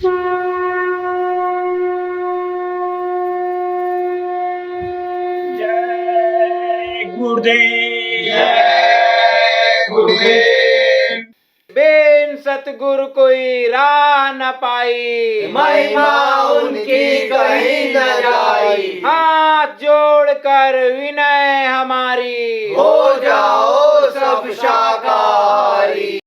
जय गुरुदेव, जय गुरुदेव। बेन सतगुरु कोई राह न पाई, महिमा उनकी कहीं न जाई। हाथ जोड़कर विनय हमारी, हो जाओ सब शाकाहारी।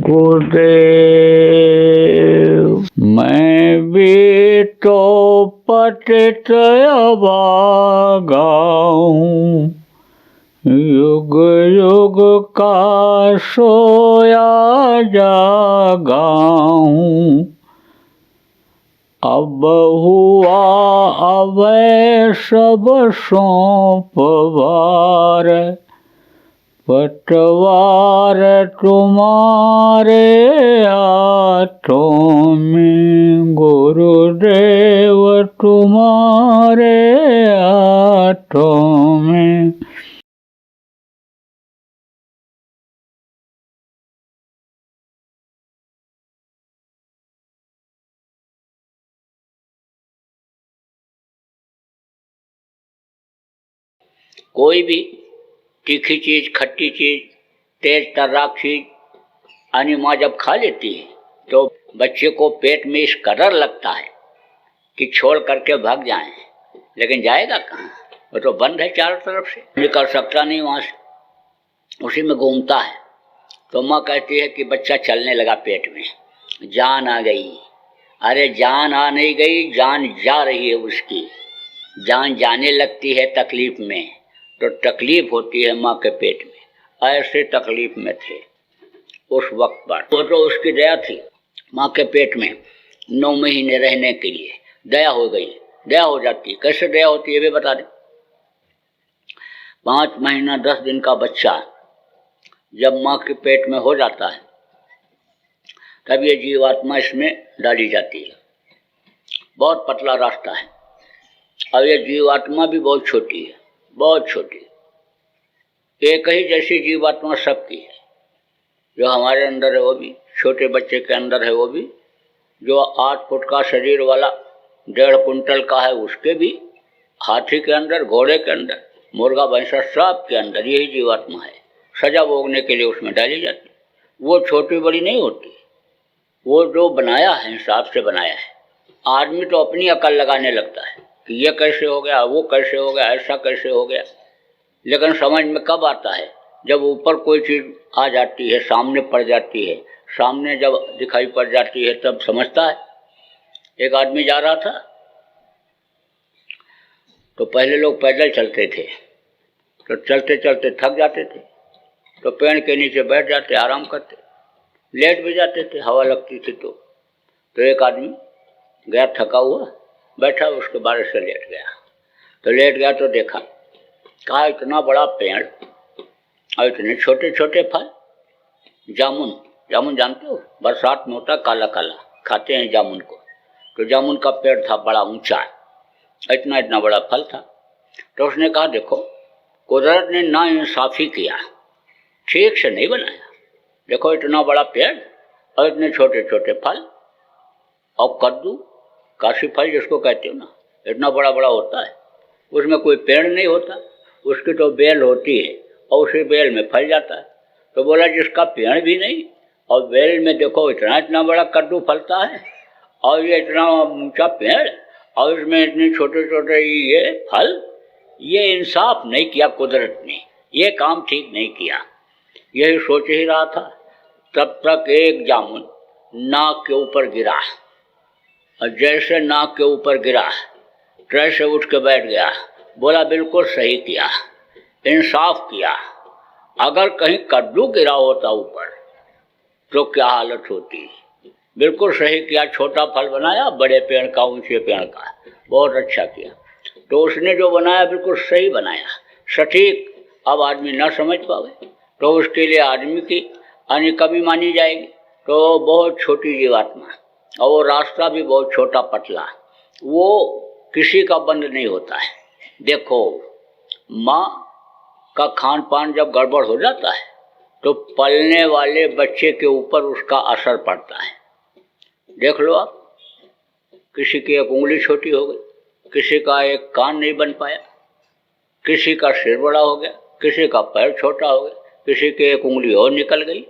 गुरुदेव। मैं भी तो पतित अभागाऊं, युग युग का सोया जागाऊं। अब हुआ अब सब सौंपवार, पतवार तुम्हारे हाथों में, गुरुदेव तुम्हारे हाथों में। कोई भी तीखी चीज, खट्टी चीज, तेज तर्राक चीज यानी माँ जब खा लेती है तो बच्चे को पेट में इस कदर लगता है कि छोड़ करके भाग जाए, लेकिन जाएगा कहाँ? वो तो बंद है चारों तरफ से, निकल सकता नहीं वहाँ से, उसी में घूमता है। तो माँ कहती है कि बच्चा चलने लगा पेट में, जान आ गई। अरे जान आ नहीं गई, जान जा रही है उसकी। जान जाने लगती है तकलीफ में तो तकलीफ होती है माँ के पेट में। ऐसे तकलीफ में थे उस वक्त पर। वो तो उसकी दया थी माँ के पेट में 9 महीने रहने के लिए। दया हो गई, दया हो जाती है। कैसे दया होती है वे बता दें। 5 महीना 10 दिन का बच्चा जब माँ के पेट में हो जाता है तब ये जीवात्मा इसमें डाली जाती है। बहुत पतला रास्ता है। अब ये जीवात्मा भी बहुत छोटी है, बहुत छोटी। एक ही जैसी जीवात्मा सबकी है। जो हमारे अंदर है वो भी, छोटे बच्चे के अंदर है वो भी, जो 8 फुट का शरीर वाला 1.5 कुंटल का है उसके भी, हाथी के अंदर, घोड़े के अंदर, मुर्गा भैंसा सब के अंदर यही जीवात्मा है। सजा भोगने के लिए उसमें डाली जाती। वो छोटी बड़ी नहीं होती, वो जो बनाया है हिसाब से बनाया है। आदमी तो अपनी अकल लगाने लगता है कि ये कैसे हो गया, वो कैसे हो गया, ऐसा कैसे हो गया। लेकिन समझ में कब आता है? जब ऊपर कोई चीज़ आ जाती है, सामने पड़ जाती है, सामने जब दिखाई पड़ जाती है तब समझता है। एक आदमी जा रहा था तो पहले लोग पैदल चलते थे, तो चलते चलते थक जाते थे तो पेड़ के नीचे बैठ जाते, आराम करते, लेट भी जाते थे, हवा लगती थी। तो एक आदमी गया थका हुआ, बैठा, उसके बारे से लेट गया। तो लेट गया तो देखा, कहा इतना बड़ा पेड़ और इतने छोटे छोटे फल। जामुन, जामुन जानते हो, बरसात में होता, काला काला, खाते हैं जामुन को। तो जामुन का पेड़ था, बड़ा ऊंचा, इतना इतना बड़ा फल था। तो उसने कहा देखो, कुदरत ने ना इंसाफी किया, ठीक से नहीं बनाया। देखो इतना बड़ा पेड़ और इतने छोटे छोटे फल, और कद्दू, काशी फल जिसको कहते हो ना, इतना बड़ा बड़ा होता है, उसमें कोई पेड़ नहीं होता, उसकी तो बेल होती है और उसी बेल में फल जाता है। तो बोला जिसका पेड़ भी नहीं और बेल में देखो इतना इतना बड़ा कद्दू फलता है और ये इतना ऊंचा पेड़ और इसमें इतने छोटे छोटे ये फल, ये इंसाफ नहीं किया कुदरत ने, ये काम ठीक नहीं किया। यही सोच ही रहा था तब तक एक जामुन नाक के ऊपर गिरा, और जैसे नाक के ऊपर गिरा तैसे उठ के बैठ गया। बोला बिल्कुल सही किया, इंसाफ किया। अगर कहीं कद्दू गिरा होता ऊपर तो क्या हालत होती। बिल्कुल सही किया, छोटा फल बनाया, बड़े पेड़ का, ऊंचे पेड़ का, बहुत अच्छा किया। तो उसने जो बनाया बिल्कुल सही बनाया, सटीक। अब आदमी न समझ पावे तो उसके लिए आदमी की यानी कमी मानी जाएगी। तो बहुत छोटी जीवात्मा, और वो रास्ता भी बहुत छोटा पतला, वो किसी का बंद नहीं होता है। देखो माँ का खान पान जब गड़बड़ हो जाता है तो पलने वाले बच्चे के ऊपर उसका असर पड़ता है। देख लो आप, किसी की एक उंगली छोटी हो गई, किसी का एक कान नहीं बन पाया, किसी का सिर बड़ा हो गया, किसी का पैर छोटा हो गया, किसी की एक उंगली और निकल गई।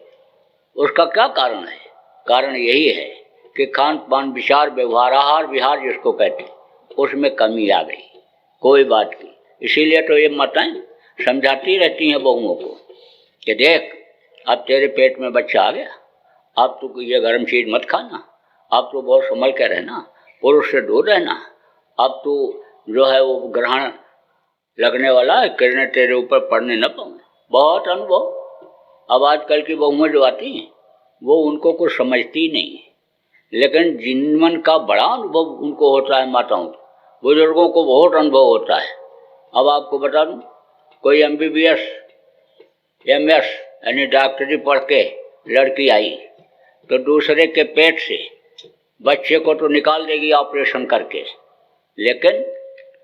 उसका क्या कारण है? कारण यही है कि खान पान, विचार, व्यवहार, आहार विहार जिसको कहते हैं, उसमें कमी आ गई, कोई बात की। इसीलिए तो ये माताएं समझाती रहती हैं बहुओं को कि देख, अब तेरे पेट में बच्चा आ गया, अब तो ये गर्म चीज मत खाना, अब तो बहुत संभल के रहना, पुरुष से दूर रहना, अब तो जो है वो ग्रहण लगने वाला है, किरणें तेरे ऊपर पड़ने न पाऊँ। बहुत अनुभव। अब आजकल की बहुएं जो आती हैं वो उनको कुछ समझती नहीं, लेकिन जिन मन का बड़ा अनुभव उनको होता है, माताओं को, बुजुर्गों को बहुत अनुभव होता है। अब आपको बता दूं, कोई MBBS MS यानी डॉक्टरी पढ़ के लड़की आई तो दूसरे के पेट से बच्चे को तो निकाल देगी ऑपरेशन करके, लेकिन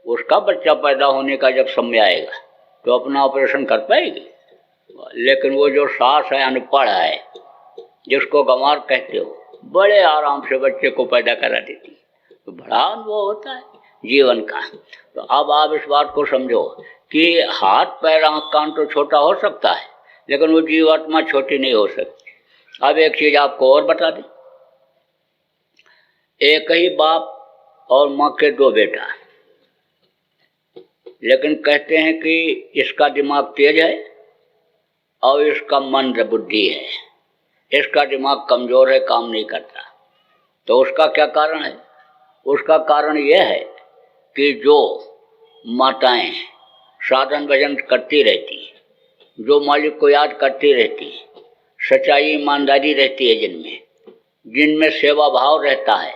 उसका बच्चा पैदा होने का जब समय आएगा तो अपना ऑपरेशन कर पाएगी। लेकिन वो जो सास है, अनपढ़ है, जिसको गंवार कहते हो, बड़े आराम से बच्चे को पैदा करा देती है। तो बड़ा अनुभव होता है जीवन का। तो अब आप इस बात को समझो कि हाथ पैर आँख कान तो छोटा हो सकता है, लेकिन वो जीवात्मा छोटी नहीं हो सकती। अब एक चीज आपको और बता दें, एक ही बाप और माँ के दो बेटा, लेकिन कहते हैं कि इसका दिमाग तेज है और इसका मंद बुद्धि है, इसका दिमाग कमजोर है, काम नहीं करता। तो उसका क्या कारण है? उसका कारण यह है कि जो माताएं साधन भजन करती रहती, जो मालिक को याद करती रहती, सच्चाई ईमानदारी रहती है जिनमें, जिनमें सेवा भाव रहता है,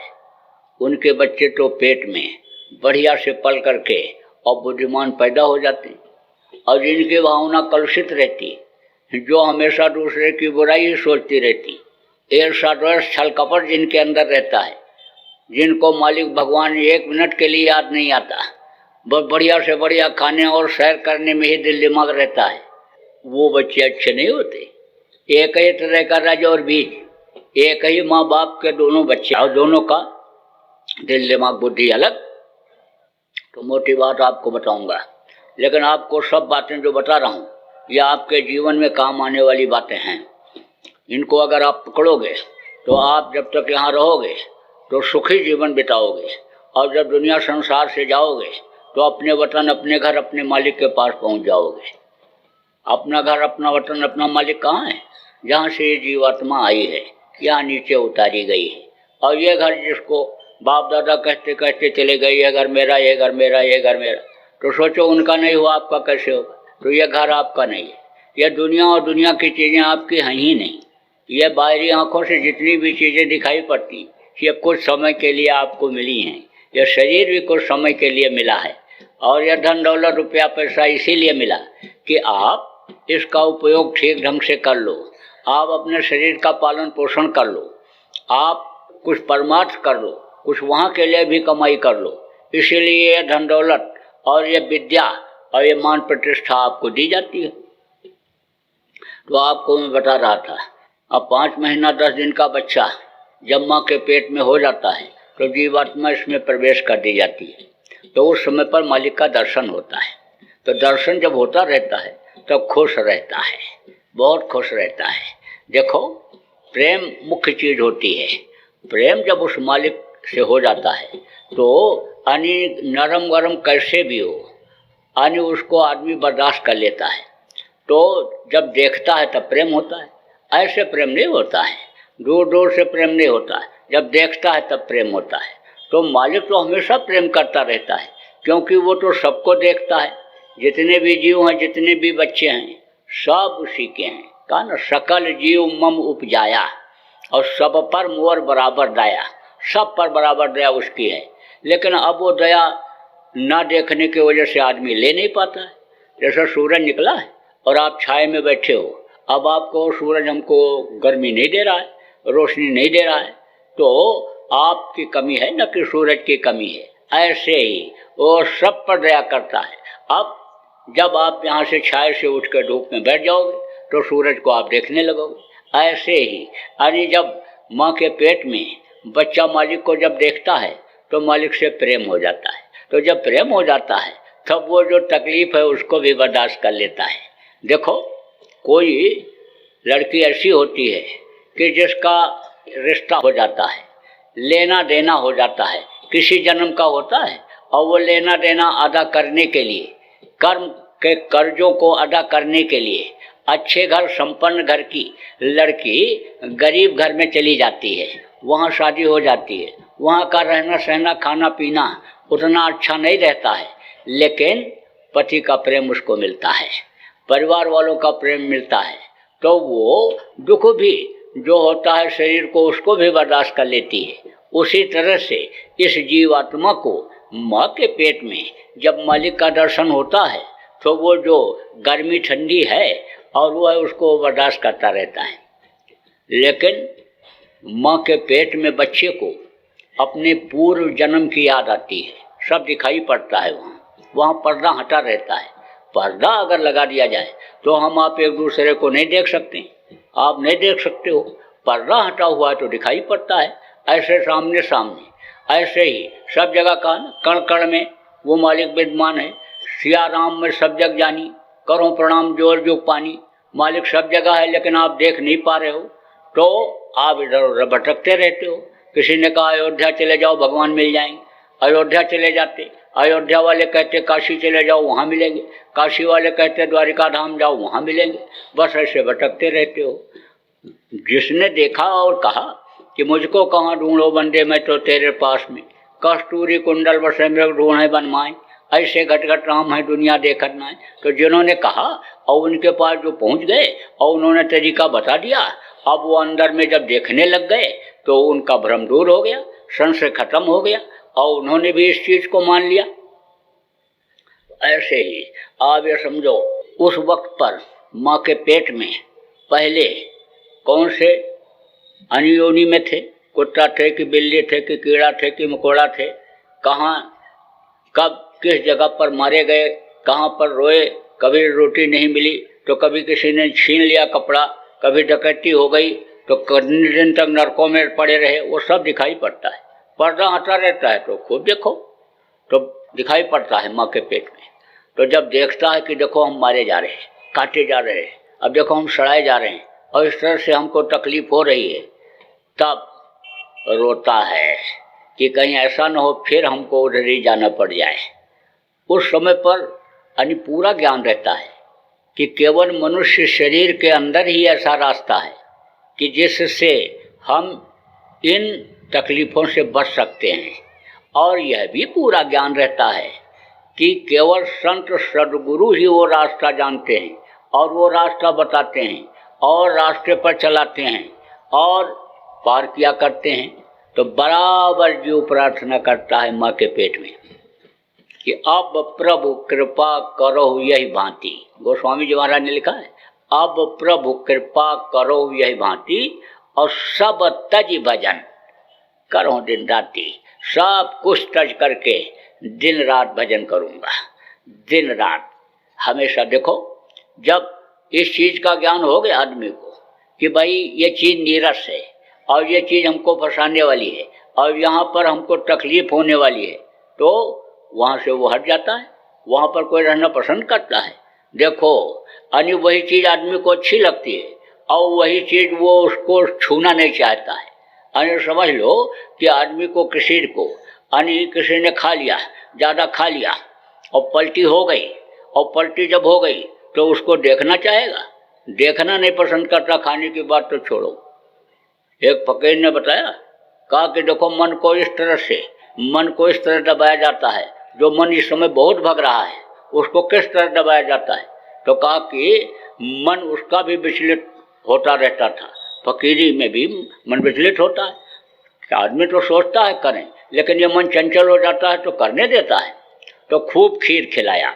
उनके बच्चे तो पेट में बढ़िया से पल करके और बुद्धिमान पैदा हो जाते हैं। और जिनकी भावना कलुषित रहती, जो हमेशा दूसरे की बुराई ही सोचती रहती, ईर्ष्या द्वेष छल कपट जिनके अंदर रहता है, जिनको मालिक भगवान 1 मिनट के लिए याद नहीं आता, बहुत बढ़िया से बढ़िया खाने और सैर करने में ही दिल दिमाग रहता है, वो बच्चे अच्छे नहीं होते। एक ही तरह का रज और बीज, एक ही माँ बाप के दोनों बच्चे और दोनों का दिल दिमाग बुद्धि अलग। तो मोटी बात आपको बताऊंगा, लेकिन आपको सब बातें जो बता रहा हूँ ये आपके जीवन में काम आने वाली बातें हैं। इनको अगर आप पकड़ोगे तो आप जब तक यहाँ रहोगे तो सुखी जीवन बिताओगे, और जब दुनिया संसार से जाओगे तो अपने वतन, अपने घर, अपने मालिक के पास पहुँच जाओगे। अपना घर, अपना वतन, अपना मालिक कहाँ है? जहाँ से ये जीवात्मा आई है, यहाँ नीचे उतारी गई है। और ये घर जिसको बाप दादा कहते कहते चले गए, ये घर मेरा, ये घर मेरा, ये घर मेरा, तो सोचो उनका नहीं हुआ आपका कैसे होगा? तो ये घर आपका नहीं है। यह दुनिया और दुनिया की चीज़ें आपकी हैं ही नहीं। ये बाहरी आंखों से जितनी भी चीज़ें दिखाई पड़ती, ये कुछ समय के लिए आपको मिली हैं। यह शरीर भी कुछ समय के लिए मिला है, और यह धन दौलत रुपया पैसा इसीलिए मिला कि आप इसका उपयोग ठीक ढंग से कर लो, आप अपने शरीर का पालन पोषण कर लो, आप कुछ परमार्थ कर लो, कुछ वहाँ के लिए भी कमाई कर लो। इसीलिए ये धन दौलत और ये विद्या और ये मान प्रतिष्ठा आपको दी जाती है। तो आपको मैं बता रहा था, अब 5 महीना 10 दिन का बच्चा जब माँ के पेट में हो जाता है तो जीवात्मा इसमें प्रवेश कर दी जाती है। तो उस समय पर मालिक का दर्शन होता है। तो दर्शन जब होता रहता है तब खुश रहता है, बहुत खुश रहता है। देखो, प्रेम मुख्य चीज होती है। प्रेम जब उस मालिक से हो जाता है तो यानी नरम गरम कैसे भी हो, यानी उसको आदमी बर्दाश्त कर लेता है। तो जब देखता है तब प्रेम होता है, ऐसे प्रेम नहीं होता है, दूर दूर से प्रेम नहीं होता है, जब देखता है तब प्रेम होता है। तो मालिक तो हमेशा प्रेम करता रहता है, क्योंकि वो तो सबको देखता है। जितने भी जीव हैं, जितने भी बच्चे हैं, सब उसी के हैं। कहा ना, सकल जीव मम उपजाया, और सब पर मोर बराबर दया, सब पर बराबर दया उसकी है। लेकिन अब वो दया ना देखने की वजह से आदमी ले नहीं पाता है। जैसा सूरज निकला है और आप छाए में बैठे हो, अब आपको सूरज हमको गर्मी नहीं दे रहा है, रोशनी नहीं दे रहा है, तो आपकी कमी है न कि सूरज की कमी है। ऐसे ही वो सब पर दया करता है। अब जब आप यहाँ से छाए से उठ कर धूप में बैठ जाओगे तो सूरज को आप देखने लगोगे। ऐसे ही यानी जब माँ के पेट में बच्चा मालिक को जब देखता है तो मालिक से प्रेम हो जाता है। तो जब प्रेम हो जाता है तब वो जो तकलीफ है उसको भी बर्दाश्त कर लेता है। देखो, कोई लड़की ऐसी होती है कि जिसका रिश्ता हो जाता है, लेना देना हो जाता है, किसी जन्म का होता है, और वो लेना देना अदा करने के लिए, कर्म के कर्जों को अदा करने के लिए अच्छे घर संपन्न घर की लड़की गरीब घर में चली जाती है, वहाँ शादी हो जाती है। वहाँ का रहना सहना खाना पीना उतना अच्छा नहीं रहता है, लेकिन पति का प्रेम उसको मिलता है, परिवार वालों का प्रेम मिलता है, तो वो दुख भी जो होता है शरीर को उसको भी बर्दाश्त कर लेती है। उसी तरह से इस जीवात्मा को माँ के पेट में जब मालिक का दर्शन होता है तो वो जो गर्मी ठंडी है और वो है उसको बर्दाश्त करता रहता है। लेकिन माँ के पेट में बच्चे को अपने पूर्व जन्म की याद आती है, सब दिखाई पड़ता है। वहाँ पर्दा हटा रहता है। पर्दा अगर लगा दिया जाए तो हम आप एक दूसरे को नहीं देख सकते, आप नहीं देख सकते हो। पर्दा हटा हुआ है तो दिखाई पड़ता है ऐसे सामने सामने। ऐसे ही सब जगह का कण कण में वो मालिक विद्यमान है। सिया राम में सब जग जानी, करो प्रणाम जोर जो पानी। मालिक सब जगह है लेकिन आप देख नहीं पा रहे हो, तो आप इधर उधर भटकते रहते हो। किसी ने कहा अयोध्या चले जाओ भगवान मिल जाएंगे, अयोध्या चले जाते। अयोध्या वाले कहते काशी चले जाओ वहाँ मिलेंगे, काशी वाले कहते द्वारिका धाम जाओ वहाँ मिलेंगे। बस ऐसे भटकते रहते हो। जिसने देखा और कहा कि मुझको कहाँ ढूंढो बंदे मैं तो तेरे पास में, कस्तूरी कुंडल बसे मृग ढूंढे बनमाए, ऐसे घट घट राम है दुनिया देखत नाय। तो जिन्होंने कहा और उनके पास जो पहुँच गए और उन्होंने तरीका बता दिया, अब वो अंदर में जब देखने लग गए तो उनका भ्रम दूर हो गया, संशय खत्म हो गया और उन्होंने भी इस चीज को मान लिया। ऐसे ही आप ये समझो, उस वक्त पर माँ के पेट में पहले कौन से अनियोनी में थे, कुत्ता थे कि बिल्ली थे कि कीड़ा थे कि मकोड़ा थे, कहाँ कब किस जगह पर मारे गए, कहाँ पर रोए। कभी रोटी नहीं मिली तो कभी किसी ने छीन लिया कपड़ा, कभी डकैती हो गई तो कितने दिन तक नरकों में पड़े रहे, वो सब दिखाई पड़ता है। पर्दा हटा रहता है तो खुद देखो तो दिखाई पड़ता है माँ के पेट में। तो जब देखता है कि देखो हम मारे जा रहे हैं, काटे जा रहे हैं, अब देखो हम सड़ाए जा रहे हैं और इस तरह से हमको तकलीफ हो रही है, तब रोता है कि कहीं ऐसा न हो फिर हमको उधर ही जाना पड़ जाए। उस समय पर यानी पूरा ज्ञान रहता है कि केवल मनुष्य शरीर के अंदर ही ऐसा रास्ता है कि जिससे हम इन तकलीफ़ों से बच सकते हैं। और यह भी पूरा ज्ञान रहता है कि केवल संत सद्गुरु ही वो रास्ता जानते हैं और वो रास्ता बताते हैं और रास्ते पर चलाते हैं और पार किया करते हैं। तो बराबर जीव प्रार्थना करता है माँ के पेट में कि अब प्रभु कृपा करो यही भांति। गोस्वामी जी महाराज ने लिखा है, अब प्रभु कृपा करो यही भांति और सब तज भजन करो दिन राती। सब कुछ तज करके दिन रात भजन करूँगा, दिन रात हमेशा। देखो, जब इस चीज़ का ज्ञान हो गया आदमी को कि भाई ये चीज़ नीरस है और ये चीज़ हमको फंसाने वाली है और यहाँ पर हमको तकलीफ होने वाली है, तो वहाँ से वो हट जाता है, वहाँ पर कोई रहना पसंद करता है। देखो, यानी वही चीज़ आदमी को अच्छी लगती है और वही चीज़ वो उसको छूना नहीं चाहता है। यानी समझ लो कि आदमी को किसी को यानी किसी ने खा लिया, ज़्यादा खा लिया और पलटी हो गई, और पलटी जब हो गई तो उसको देखना चाहेगा, देखना नहीं पसंद करता। खाने की बात तो छोड़ो। एक फकीर ने बताया, कहा कि देखो मन को इस तरह दबाया जाता है, जो मन इस समय बहुत भग रहा है उसको किस तरह दबाया जाता है। तो कहा कि मन उसका भी विचलित होता रहता था, फकीरी में भी मन विचलित होता है। आदमी तो सोचता है करें, लेकिन ये मन चंचल हो जाता है तो करने देता है। तो खूब खीर खिलाया।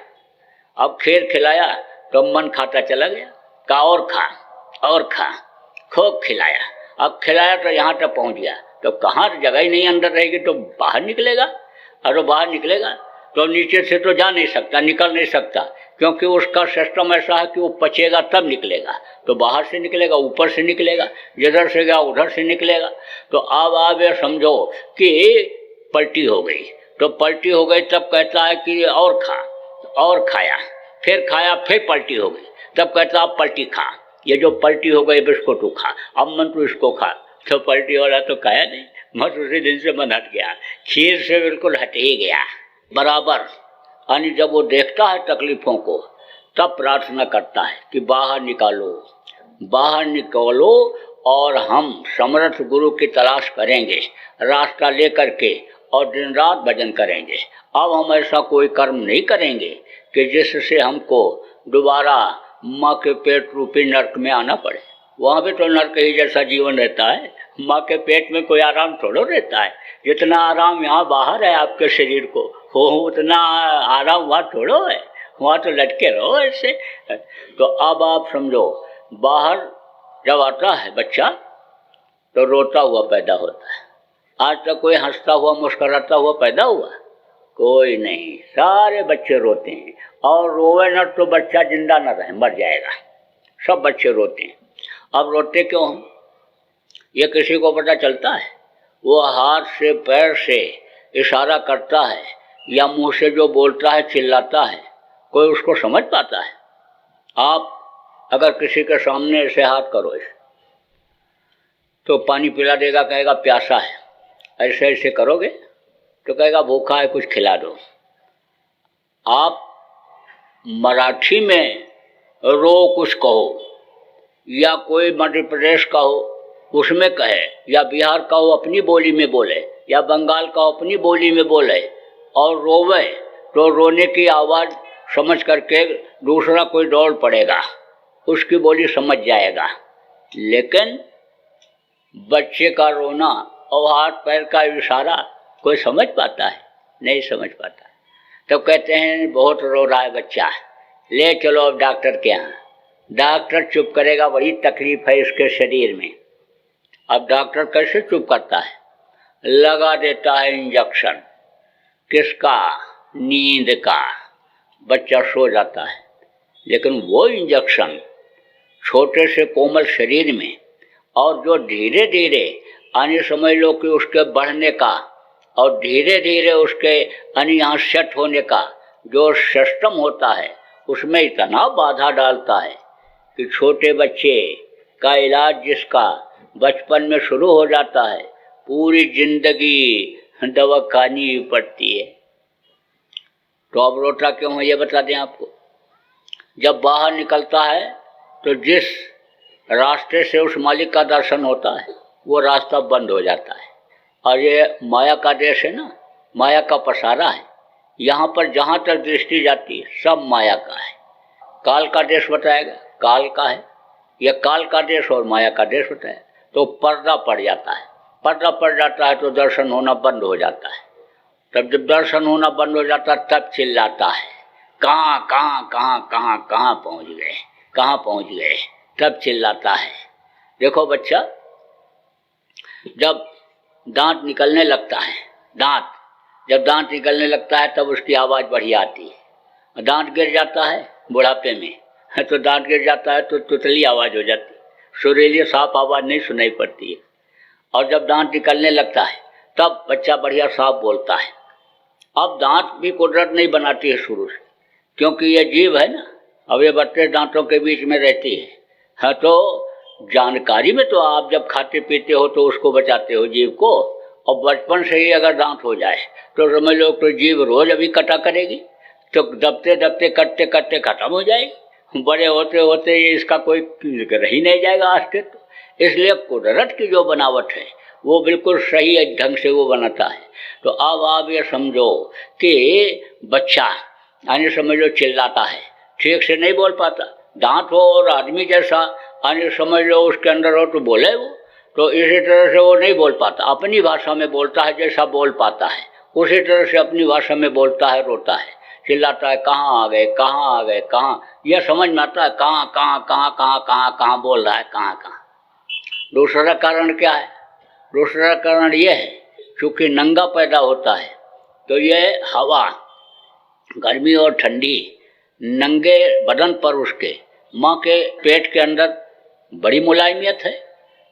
अब खीर खिलाया तो मन खाता चला गया, का और खा, खूब खिलाया। अब खिलाया तो यहाँ तक पहुँच गया, तो कहाँ जगह ही नहीं अंदर रहेगी तो बाहर निकलेगा, और बाहर निकलेगा तो नीचे से तो जा नहीं सकता, निकल नहीं सकता। क्योंकि उसका सिस्टम ऐसा है कि वो पचेगा तब निकलेगा, तो बाहर से निकलेगा, ऊपर से निकलेगा, जिधर से गया उधर से निकलेगा। तो अब आप ये समझो कि पलटी हो गई, तो पलटी हो गई तब कहता है कि और खा, और खाया, फिर पलटी हो गई, तब कहता अब पलटी खा, ये जो पलटी हो गई इसको तू खा, अब मन तू इसको खा। तो पलटी वाला तो खाया नहीं, बस उसी दिन से मन हट गया, खीर से बिल्कुल हट ही गया बराबर। यानी जब वो देखता है तकलीफों को तब प्रार्थना करता है कि बाहर निकालो, बाहर निकालो, और हम समर्थ गुरु की तलाश करेंगे रास्ता लेकर के, और दिन रात भजन करेंगे। अब हम ऐसा कोई कर्म नहीं करेंगे कि जिससे हमको दोबारा माँ के पेट रूपी नर्क में आना पड़े। वहाँ भी तो नर्क ही जैसा जीवन रहता है, माँ के पेट में कोई आराम थोड़ा रहता है। जितना आराम यहाँ बाहर है आपके शरीर को, हो उतना आराम वहाँ थोड़ो है, वहाँ तो लटके रहो ऐसे। तो अब आप समझो, बाहर जब आता है बच्चा तो रोता हुआ पैदा होता है। आज तक कोई हंसता हुआ मुस्कुराता हुआ पैदा हुआ? कोई नहीं, सारे बच्चे रोते हैं, और रोवे न तो बच्चा जिंदा न रहे, मर जाएगा। सब बच्चे रोते हैं। अब रोते क्यों हम, ये किसी को पता चलता है? वो हाथ से पैर से इशारा करता है या मुंह से जो बोलता है चिल्लाता है, कोई उसको समझ पाता है? आप अगर किसी के सामने ऐसे हाथ करो तो पानी पिला देगा, कहेगा प्यासा है। ऐसे ऐसे करोगे तो कहेगा भूखा है, कुछ खिला दो। आप मराठी में रो कुछ कहो, या कोई मध्य प्रदेश का हो उसमें कहे, या बिहार का हो अपनी बोली में बोले, या बंगाल का हो अपनी बोली में बोले, और रोवे तो रोने की आवाज़ समझ करके दूसरा कोई दौड़ पड़ेगा, उसकी बोली समझ जाएगा। लेकिन बच्चे का रोना और हाथ पैर का इशारा कोई समझ पाता है? नहीं समझ पाता। तो कहते हैं बहुत रो रहा है बच्चा, ले चलो अब डॉक्टर के यहाँ। डॉक्टर चुप करेगा, बड़ी तकलीफ है इसके शरीर में। अब डॉक्टर कैसे चुप करता है? लगा देता है इंजेक्शन। किसका? नींद का। बच्चा सो जाता है, लेकिन वो इंजेक्शन छोटे से कोमल शरीर में, और जो धीरे धीरे आने समझ लो कि उसके बढ़ने का और धीरे धीरे उसके यहाँ सेट होने का जो सिस्टम होता है, उसमें इतना बाधा डालता है कि छोटे बच्चे का इलाज जिसका बचपन में शुरू हो जाता है, पूरी जिंदगी दवा खानी पड़ती है। तो अब रोता क्यों है ये बता दें आपको। जब बाहर निकलता है तो जिस रास्ते से उस मालिक का दर्शन होता है वो रास्ता बंद हो जाता है। और ये माया का देश है ना, माया का पसारा है। यहाँ पर जहाँ तक दृष्टि जाती है सब माया का है। काल का देश बताएगा, काल का है, यह काल का देश और माया का देश होता है। तो पर्दा पड़ जाता है, पर्दा पड़ जाता है तो दर्शन होना बंद हो जाता है। तब जब दर्शन होना बंद हो जाता है तब चिल्लाता है, कहाँ कहाँ कहाँ कहाँ कहाँ पहुँच गए, कहाँ पहुँच गए, तब चिल्लाता है। देखो बच्चा, जब दांत निकलने लगता है, जब दांत निकलने लगता है तब उसकी आवाज़ बढ़िया आती है। दांत गिर जाता है बुढ़ापे में तो दांत गिर जाता है तो तुतली आवाज़ हो जाती है, सुरीली साफ आवाज़ नहीं सुनाई पड़ती है। और जब दांत निकलने लगता है तब बच्चा बढ़िया साफ बोलता है। अब दांत भी कुदरत नहीं बनाती है शुरू से, क्योंकि ये जीव है ना, अब ये 32 दांतों के बीच में रहती है। तो जानकारी में तो आप जब खाते पीते हो तो उसको बचाते हो जीव को, और बचपन से ही अगर दांत हो जाए तो समझ लो तो जीव रोज अभी कटा करेगी, तो दबते दबते कटते कटते खत्म हो जाएगी। बड़े होते होते ये इसका कोई रह ही नहीं जाएगा अस्तित्व। इसलिए कुदरत की जो बनावट है वो बिल्कुल सही ढंग से वो बनाता है। तो अब आप ये समझो कि बच्चा यानी समझ लो चिल्लाता है, ठीक से नहीं बोल पाता। दांत हो और आदमी जैसा यानी समझ लो उसके अंदर हो तो बोले वो, तो इसी तरह से वो नहीं बोल पाता, अपनी भाषा में बोलता है जैसा बोल पाता है उसी तरह से अपनी भाषा में बोलता है, रोता है, चिल्लाता है, कहाँ आ गए, कहाँ आ गए, कहाँ। यह समझ में आता है कहाँ कहाँ कहाँ कहाँ कहाँ कहाँ बोल रहा है, कहाँ कहाँ। दूसरा कारण क्या है? दूसरा कारण यह है क्योंकि नंगा पैदा होता है तो ये हवा गर्मी और ठंडी नंगे बदन पर उसके माँ के पेट के अंदर बड़ी मुलायमियत है।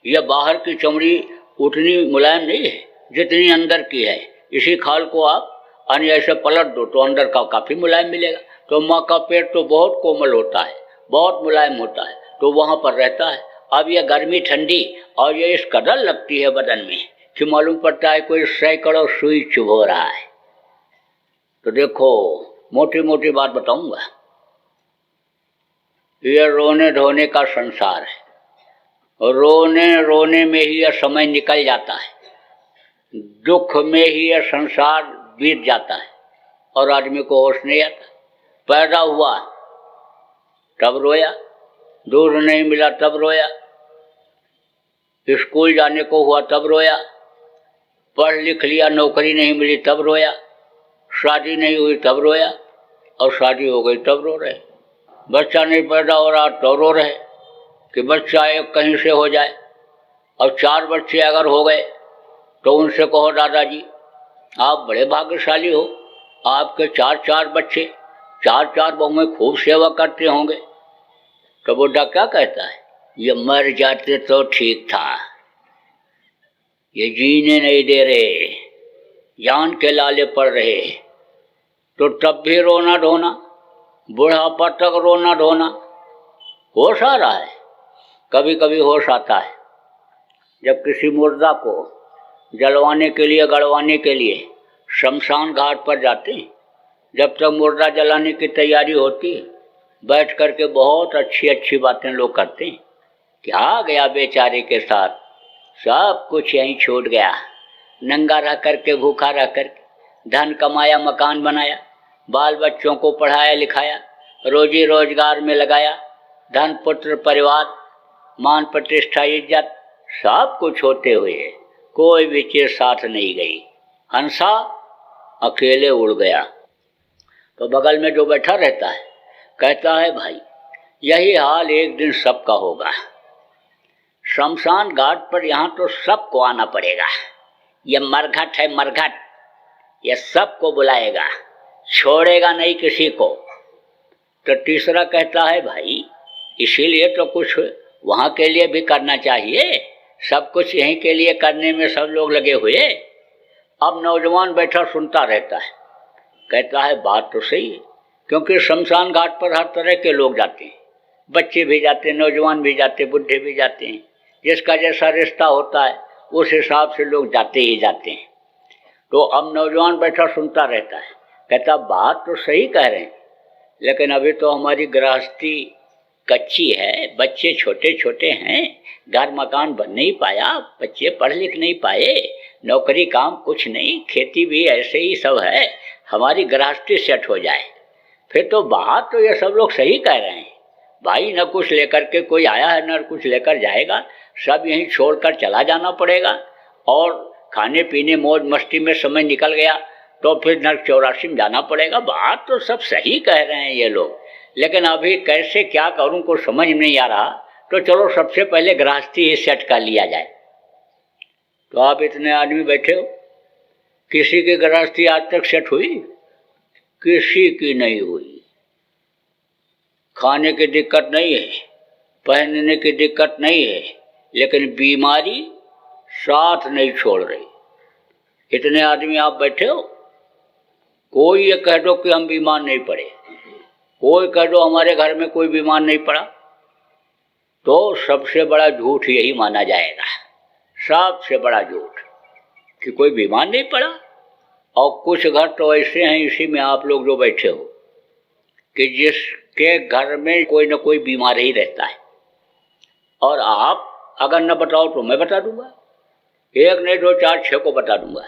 यह बाहर की चमड़ी उतनी मुलायम नहीं है जितनी अंदर की है। इसी खाल को आप अन्य ऐसे पलट दो तो अंदर का काफ़ी मुलायम मिलेगा। तो माँ का पेट तो बहुत कोमल होता है, बहुत मुलायम होता है, तो वहाँ पर रहता है। अब यह गर्मी ठंडी और ये इस कदर लगती है बदन में कि मालूम पड़ता है कोई सैकड़ों सुई चुभो रहा है। तो देखो, मोटी मोटी बात बताऊंगा, यह रोने धोने का संसार है और रोने रोने में ही यह समय निकल जाता है, दुख में ही यह संसार बीत जाता है और आदमी को होश नहीं आता। पैदा हुआ तब रोया, दूध नहीं मिला तब रोया, स्कूल जाने को हुआ तब रोया, पढ़ लिख लिया नौकरी नहीं मिली तब रोया, शादी नहीं हुई तब रोया और शादी हो गई तब रो रहे। बच्चा नहीं पैदा हो रहा तो रो रहे कि बच्चा एक कहीं से हो जाए। और 4 बच्चे अगर हो गए तो उनसे कहो दादाजी आप बड़े भाग्यशाली हो, आपके 4 बच्चे, 4 बहुएं खूब सेवा करते होंगे। तो बुढ़ा क्या कहता है, ये मर जाते तो ठीक था, ये जीने नहीं दे रहे, जान के लाले पड़ रहे। तो तब भी रोना धोना, बुढ़ापा तक रोना धोना। होश आ रहा है, कभी कभी होश आता है जब किसी मुर्दा को जलवाने के लिए, गड़वाने के लिए शमशान घाट पर जाते हैं। जब तक मुर्दा जलाने की तैयारी होती है, बैठ करके बहुत अच्छी अच्छी बातें लोग करते हैं। क्या गया बेचारे के साथ, सब कुछ यहीं छूट गया, नंगा रह करके, भूखा रह करके, धन कमाया, मकान बनाया, बाल बच्चों को पढ़ाया लिखाया, रोजी रोजगार में लगाया, धन पुत्र परिवार, मान प्रतिष्ठा इज्जत, सब कुछ होते हुए कोई भी चीज साथ नहीं गई। हंसा अकेले उड़ गया। तो बगल में जो बैठा रहता है कहता है भाई यही हाल एक दिन सबका होगा, शमशान घाट पर यहाँ तो सबको आना पड़ेगा, ये मरघट है मरघट, ये सबको बुलाएगा, छोड़ेगा नहीं किसी को। तो तीसरा कहता है भाई इसीलिए तो कुछ वहाँ के लिए भी करना चाहिए, सब कुछ यहीं के लिए करने में सब लोग लगे हुए। अब नौजवान बैठा सुनता रहता है, कहता है बात तो सही है, क्योंकि शमशान घाट पर हर तरह के लोग जाते हैं, बच्चे भी जाते हैं, नौजवान भी जाते हैं, बुढ़े भी जाते हैं, जिसका जैसा रिश्ता होता है उस हिसाब से लोग जाते ही जाते हैं। तो अब नौजवान बैठा सुनता रहता है, कहता बात तो सही कह रहे हैं, लेकिन अभी तो हमारी गृहस्थी कच्ची है, बच्चे छोटे छोटे हैं, घर मकान बन नहीं पाया, बच्चे पढ़ लिख नहीं पाए, नौकरी काम कुछ नहीं, खेती भी ऐसे ही सब है, हमारी गृहस्थी सेट हो जाए फिर तो बात तो ये सब लोग सही कह रहे हैं भाई, न कुछ लेकर के कोई आया है न कुछ लेकर जाएगा, सब यहीं छोड़कर चला जाना पड़ेगा। और खाने पीने मौज मस्ती में समय निकल गया तो फिर नरक 84 में जाना पड़ेगा। बात तो सब सही कह रहे हैं ये लोग, लेकिन अभी कैसे क्या करूं को समझ नहीं आ रहा। तो चलो सबसे पहले गृहस्थी ही सेट कर लिया जाए। तो आप इतने आदमी बैठे हो, किसी की गृहस्थी आज तक सेट हुई? किसी की नहीं हुई। खाने की दिक्कत नहीं है, पहनने की दिक्कत नहीं है, लेकिन बीमारी साथ नहीं छोड़ रही। इतने आदमी आप बैठे हो, कोई ये कह दो कि हम बीमार नहीं पड़े, कोई कह दो हमारे घर में कोई बीमार नहीं पड़ा, तो सबसे बड़ा झूठ यही माना जाएगा, सबसे बड़ा झूठ कि कोई बीमार नहीं पड़ा। और कुछ घर तो ऐसे हैं, इसी में आप लोग जो बैठे हो, कि जिसके घर में कोई न कोई बीमार ही रहता है। और आप अगर न बताओ तो मैं बता दूंगा, 1 नहीं 2 4 6 को बता दूंगा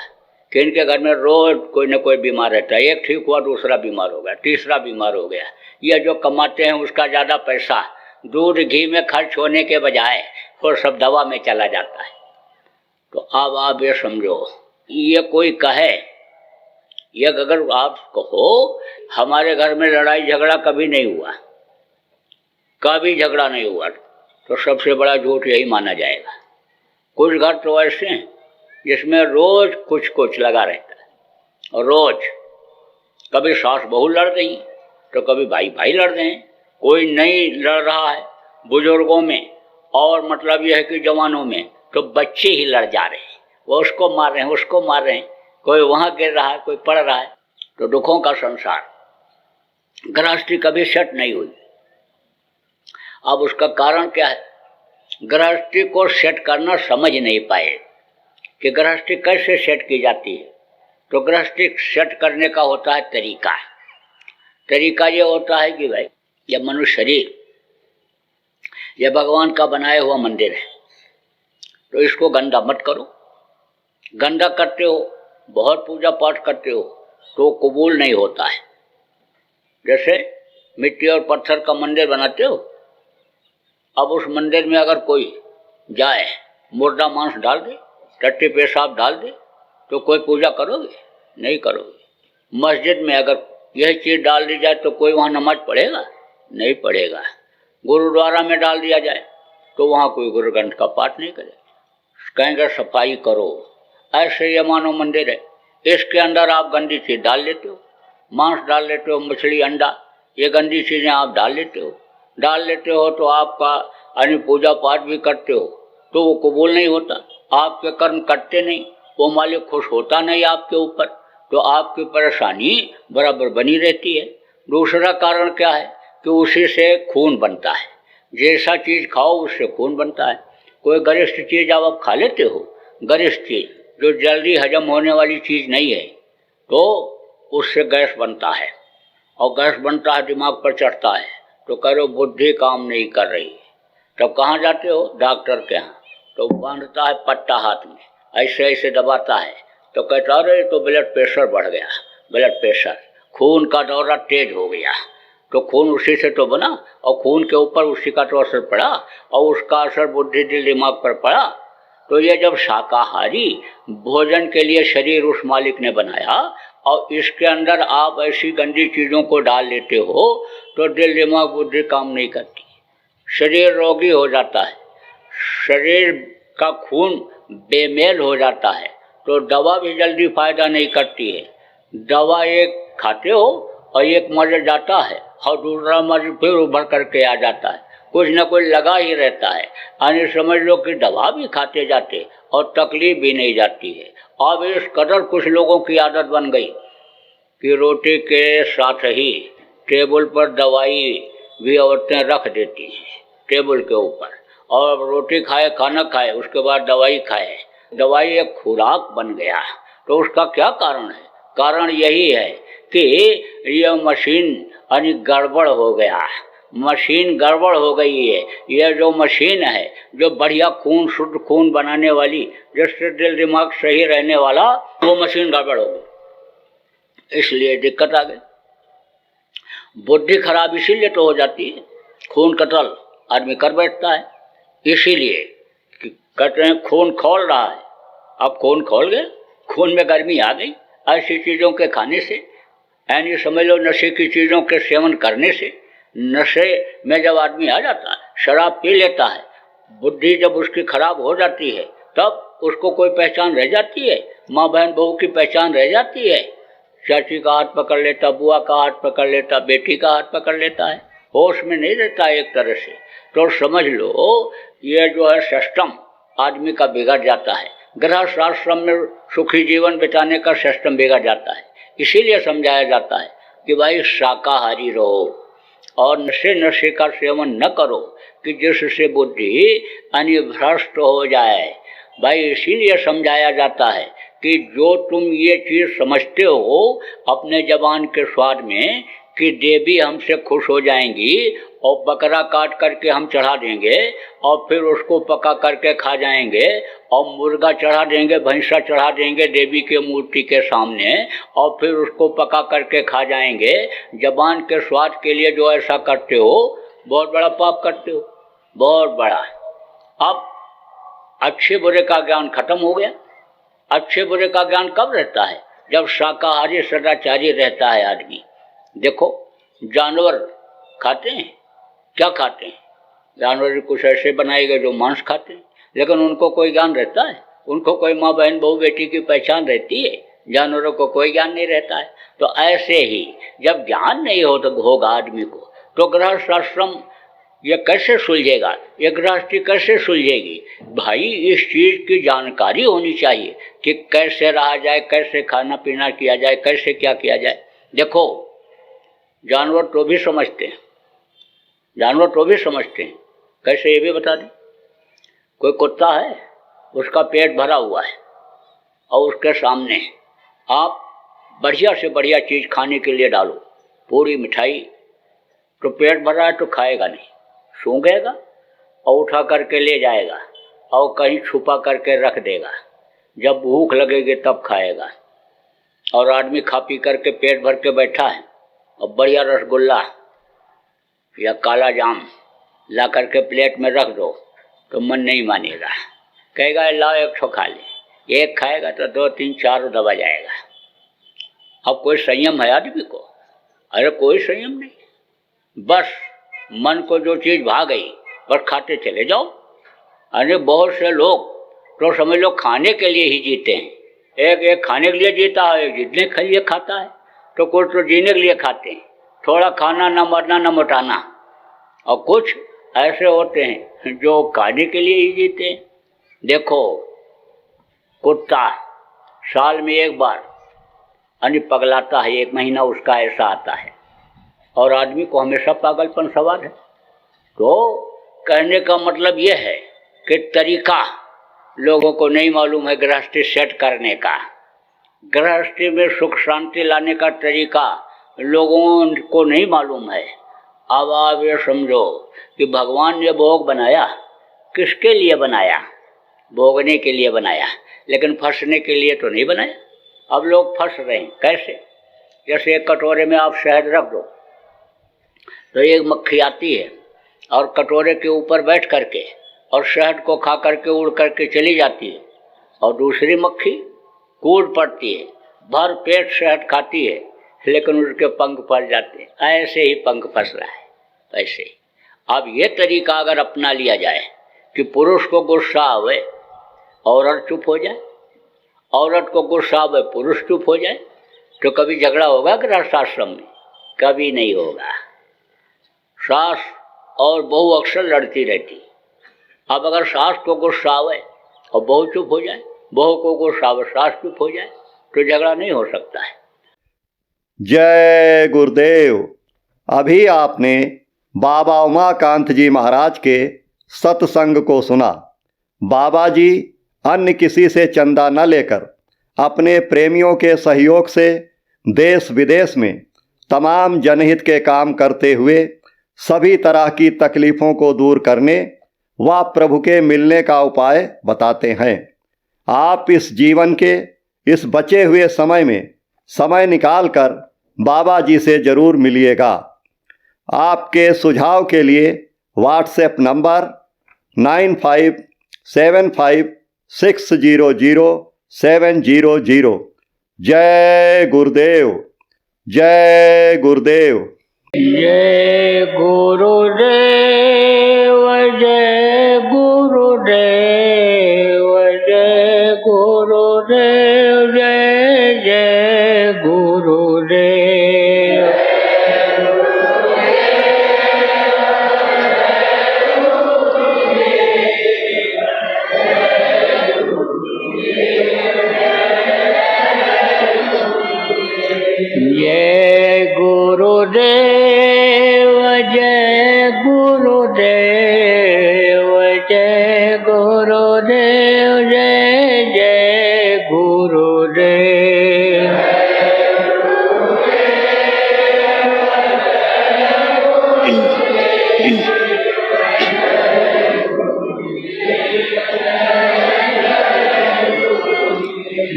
कि इनके घर में रोज कोई न कोई बीमार रहता है। एक ठीक हुआ, दूसरा बीमार हो गया, तीसरा बीमार हो गया। यह जो कमाते हैं उसका ज़्यादा पैसा दूध घी में खर्च होने के बजाय वो सब दवा में चला जाता है। तो अब आप ये समझो, ये कोई कहे, ये अगर आप कहो हमारे घर में लड़ाई झगड़ा कभी नहीं हुआ, कभी झगड़ा नहीं हुआ, तो सबसे बड़ा झूठ यही माना जाएगा। कुछ घर तो ऐसे हैं जिसमें रोज कुछ कुछ लगा रहता है, और रोज कभी सास बहू लड़ रही, तो कभी भाई भाई लड़ रहे हैं, कोई नहीं लड़ रहा है बुजुर्गों में, और मतलब यह है कि जवानों में तो बच्चे ही लड़ जा रहे हैं, वो उसको मार रहे हैं, उसको मार रहे हैं, कोई वहाँ गिर रहा है, कोई पड़ रहा है। तो दुखों का संसार। गृहस्थी कभी सेट नहीं हुई। अब उसका कारण क्या है? गृहस्थी को सेट करना समझ नहीं पाए कि गृहस्थी कैसे सेट की जाती है। तो गृहस्थी सेट करने का होता है तरीका। तरीका ये होता है कि भाई यह मनुष्य शरीर, यह भगवान का बनाया हुआ मंदिर है, तो इसको गंदा मत करो। गंदा करते हो, बहुत पूजा पाठ करते हो तो कबूल नहीं होता है। जैसे मिट्टी और पत्थर का मंदिर बनाते हो, अब उस मंदिर में अगर कोई जाए मुर्दा मांस डाल दे, टट्टी पेशाब डाल दे, तो कोई पूजा करोगे? नहीं करोगे। मस्जिद में अगर यह चीज़ डाल दी जाए तो कोई वहाँ नमाज पढ़ेगा? नहीं पढ़ेगा। गुरुद्वारा में डाल दिया जाए तो वहाँ कोई गुरु ग्रंथ का पाठ नहीं करेगा, कहेंगे सफाई करो। ऐसे ये मानो मंदिर है, इसके अंदर आप गंदी चीज़ डाल लेते हो, मांस डाल लेते हो, मछली अंडा, ये गंदी चीज़ें आप डाल लेते हो तो आपका यानी पूजा पाठ भी करते हो तो वो कबूल नहीं होता। आपके कर्म करते नहीं, वो मालिक खुश होता नहीं आपके ऊपर, तो आपकी परेशानी बराबर बनी रहती है। दूसरा कारण क्या है कि उसी से खून बनता है। जैसा चीज़ खाओ उससे खून बनता है। कोई गरिष्ठ चीज़ आप खा लेते हो, गरिष्ठ चीज़ जो जल्दी हजम होने वाली चीज़ नहीं है, तो उससे गैस बनता है, और गैस बनता है, दिमाग पर चढ़ता है, तो करो बुद्धि काम नहीं कर रही। तब कहाँ जाते हो? डॉक्टर के यहाँ। तो बांधता है पट्टा हाथ में, ऐसे ऐसे दबाता है, तो कहता अरे तो ब्लड प्रेशर बढ़ गया, ब्लड प्रेशर, खून का दौरा तेज हो गया। तो खून उसी से तो बना, और खून के ऊपर उसी का तो असर पड़ा, और उसका असर बुद्धि दिल दिमाग पर पड़ा। तो ये जब शाकाहारी भोजन के लिए शरीर उस मालिक ने बनाया, और इसके अंदर आप ऐसी गंदी चीज़ों को डाल लेते हो, तो दिल दिमाग बुद्धि काम नहीं करती, शरीर रोगी हो जाता है, शरीर का खून बेमेल हो जाता है, तो दवा भी जल्दी फायदा नहीं करती है। दवा एक खाते हो और एक मर जाता है, और दूसरा मर फिर उभर करके आ जाता है, कुछ न कुछ लगा ही रहता है। यानी समझ लो कि दवा भी खाते जाते और तकलीफ भी नहीं जाती है। अब इस कदर कुछ लोगों की आदत बन गई कि रोटी के साथ ही टेबल पर दवाई भी औरतें रख देती हैं, टेबल के ऊपर, और रोटी खाए, खाना खाए, उसके बाद दवाई खाए। दवाई एक खुराक बन गया। तो उसका क्या कारण है? कारण यही है कि यह मशीन यानी गड़बड़ हो गया, मशीन गड़बड़ हो गई है। यह जो मशीन है, जो बढ़िया खून, शुद्ध खून बनाने वाली, जिससे दिल दिमाग सही रहने वाला, वो मशीन गड़बड़ हो गई, इसलिए दिक्कत आ गई। बुद्धि खराब इसीलिए तो हो जाती है, खून कतल आदमी कर बैठता है, इसीलिए कहते हैं खून खौल रहा है। अब खून खौल गए, खून में गर्मी आ गई ऐसी चीज़ों के खाने से, यानी समझ लो नशे की चीज़ों के सेवन करने से। नशे में जब आदमी आ जाता है, शराब पी लेता है, बुद्धि जब उसकी खराब हो जाती है, तब उसको कोई पहचान रह जाती है? माँ बहन बहू की पहचान रह जाती है? चाची का हाथ पकड़ लेता, बुआ का हाथ पकड़ लेता, बेटी का हाथ पकड़ लेता है, होश में नहीं रहता एक तरह से। तो समझ लो ये जो है सिस्टम आदमी का बिगड़ जाता है। गृहस्थ आश्रम में सुखी जीवन बिताने का सिस्टम बिगड़ जाता है। इसीलिए समझाया जाता है कि भाई शाकाहारी रहो और नशे का सेवन न करो कि जिससे बुद्धि यानी भ्रष्ट हो जाए। भाई इसीलिए समझाया जाता है कि जो तुम ये चीज़ समझते हो अपने जबान के स्वाद में कि देवी हमसे खुश हो जाएंगी और बकरा काट करके हम चढ़ा देंगे और फिर उसको पका करके खा जाएंगे, और मुर्गा चढ़ा देंगे, भैंसा चढ़ा देंगे देवी के मूर्ति के सामने और फिर उसको पका करके खा जाएंगे। जबान के स्वाद के लिए जो ऐसा करते हो बहुत बड़ा पाप करते हो, बहुत बड़ा। अब अच्छे बुरे का ज्ञान खत्म हो गया। अच्छे बुरे का ज्ञान कब रहता है? जब शाकाहारी सदाचारी रहता है आदमी। देखो जानवर खाते हैं, क्या खाते हैं? जानवर कुछ ऐसे बनाए गए जो मांस खाते हैं, लेकिन उनको कोई ज्ञान रहता है? उनको कोई माँ बहन बहू बेटी की पहचान रहती है? जानवरों को कोई ज्ञान नहीं रहता है। तो ऐसे ही जब ज्ञान नहीं होगा आदमी को, तो गृहस्थ आश्रम ये कैसे सुलझेगा, ये गृहस्थी कैसे सुलझेगी? भाई इस चीज़ की जानकारी होनी चाहिए कि कैसे रहा जाए, कैसे खाना पीना किया जाए, कैसे क्या किया जाए। देखो जानवर तो भी समझते हैं, जानवर तो भी समझते हैं। कैसे ये भी बता दें। कोई कुत्ता है, उसका पेट भरा हुआ है और उसके सामने आप बढ़िया से बढ़िया चीज़ खाने के लिए डालो, पूरी मिठाई, तो पेट भरा है तो खाएगा नहीं, सूंघेगा और उठा करके ले जाएगा और कहीं छुपा करके रख देगा। जब भूख लगेगी तब खाएगा। और आदमी खा पी करके पेट भर के बैठा है और बढ़िया रसगुल्ला या काला जाम ला करके प्लेट में रख दो तो मन नहीं मानेगा, कहेगा लाओ एक ठो खा ले। एक खाएगा तो 2 3 4 दबा जाएगा। अब कोई संयम है आदमी को? अरे कोई संयम नहीं। बस मन को जो चीज़ भा गई बस खाते चले जाओ। अरे बहुत से लोग तो समझ लो खाने के लिए ही जीते हैं। एक खाने के लिए जीता है, एक जीतने के लिए खाता है। तो कुछ तो जीने के लिए खाते हैं, थोड़ा खाना, न मरना न मोटाना। और कुछ ऐसे होते हैं जो खाने के लिए ही जीते हैं। देखो कुत्ता साल में एक बार यानी पगलाता है, 1 महीना उसका ऐसा आता है, और आदमी को हमेशा पागलपन सवार है। तो कहने का मतलब यह है कि तरीका लोगों को नहीं मालूम है गृहस्थी सेट करने का। गृहस्थी में सुख शांति लाने का तरीका लोगों को नहीं मालूम है। अब आप ये समझो कि भगवान ने भोग बनाया, किसके लिए बनाया? भोगने के लिए बनाया, लेकिन फंसने के लिए तो नहीं बनाया। अब लोग फंस रहे हैं। कैसे? जैसे एक कटोरे में आप शहद रख दो तो एक मक्खी आती है और कटोरे के ऊपर बैठ करके और शहद को खा करके उड़ करके चली जाती है, और दूसरी मक्खी कूद पड़ती है, भर पेट शहद खाती है, लेकिन उसके पंख फंस जाते हैं। ऐसे ही पंख फंस रहा है। ऐसे ही अब ये तरीका अगर अपना लिया जाए कि पुरुष को गुस्सा आवे औरत चुप हो जाए, औरत को गुस्सा आवे पुरुष चुप हो जाए, तो कभी झगड़ा होगा गृहस्थाश्रम में? कभी नहीं होगा। सास और बहू अक्सर लड़ती रहती। अब अगर सास को गुस्सा आवे और बहू चुप हो जाए, बहू को गुस्सा आवे सास चुप हो जाए, तो झगड़ा नहीं हो सकता है। जय गुरुदेव। अभी आपने बाबा उमाकांत जी महाराज के सत्संग को सुना। बाबा जी अन्य किसी से चंदा न लेकर अपने प्रेमियों के सहयोग से देश विदेश में तमाम जनहित के काम करते हुए सभी तरह की तकलीफ़ों को दूर करने व प्रभु के मिलने का उपाय बताते हैं। आप इस जीवन के इस बचे हुए समय में समय निकालकर बाबा जी से ज़रूर मिलिएगा। आपके सुझाव के लिए व्हाट्सएप नंबर 9575600700। जय गुरुदेव। जय गुरुदेव। जय गुरुदेव, जय गुरुदेव, जय गुरुदेव, जय जय गुरुदेव। जय गुरुदेव, जय गुरुदेव, जय गुरुदेव, जय जय गुरुदेव।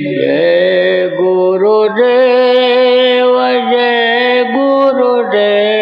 जय गुरुदेव, जय गुरुदेव,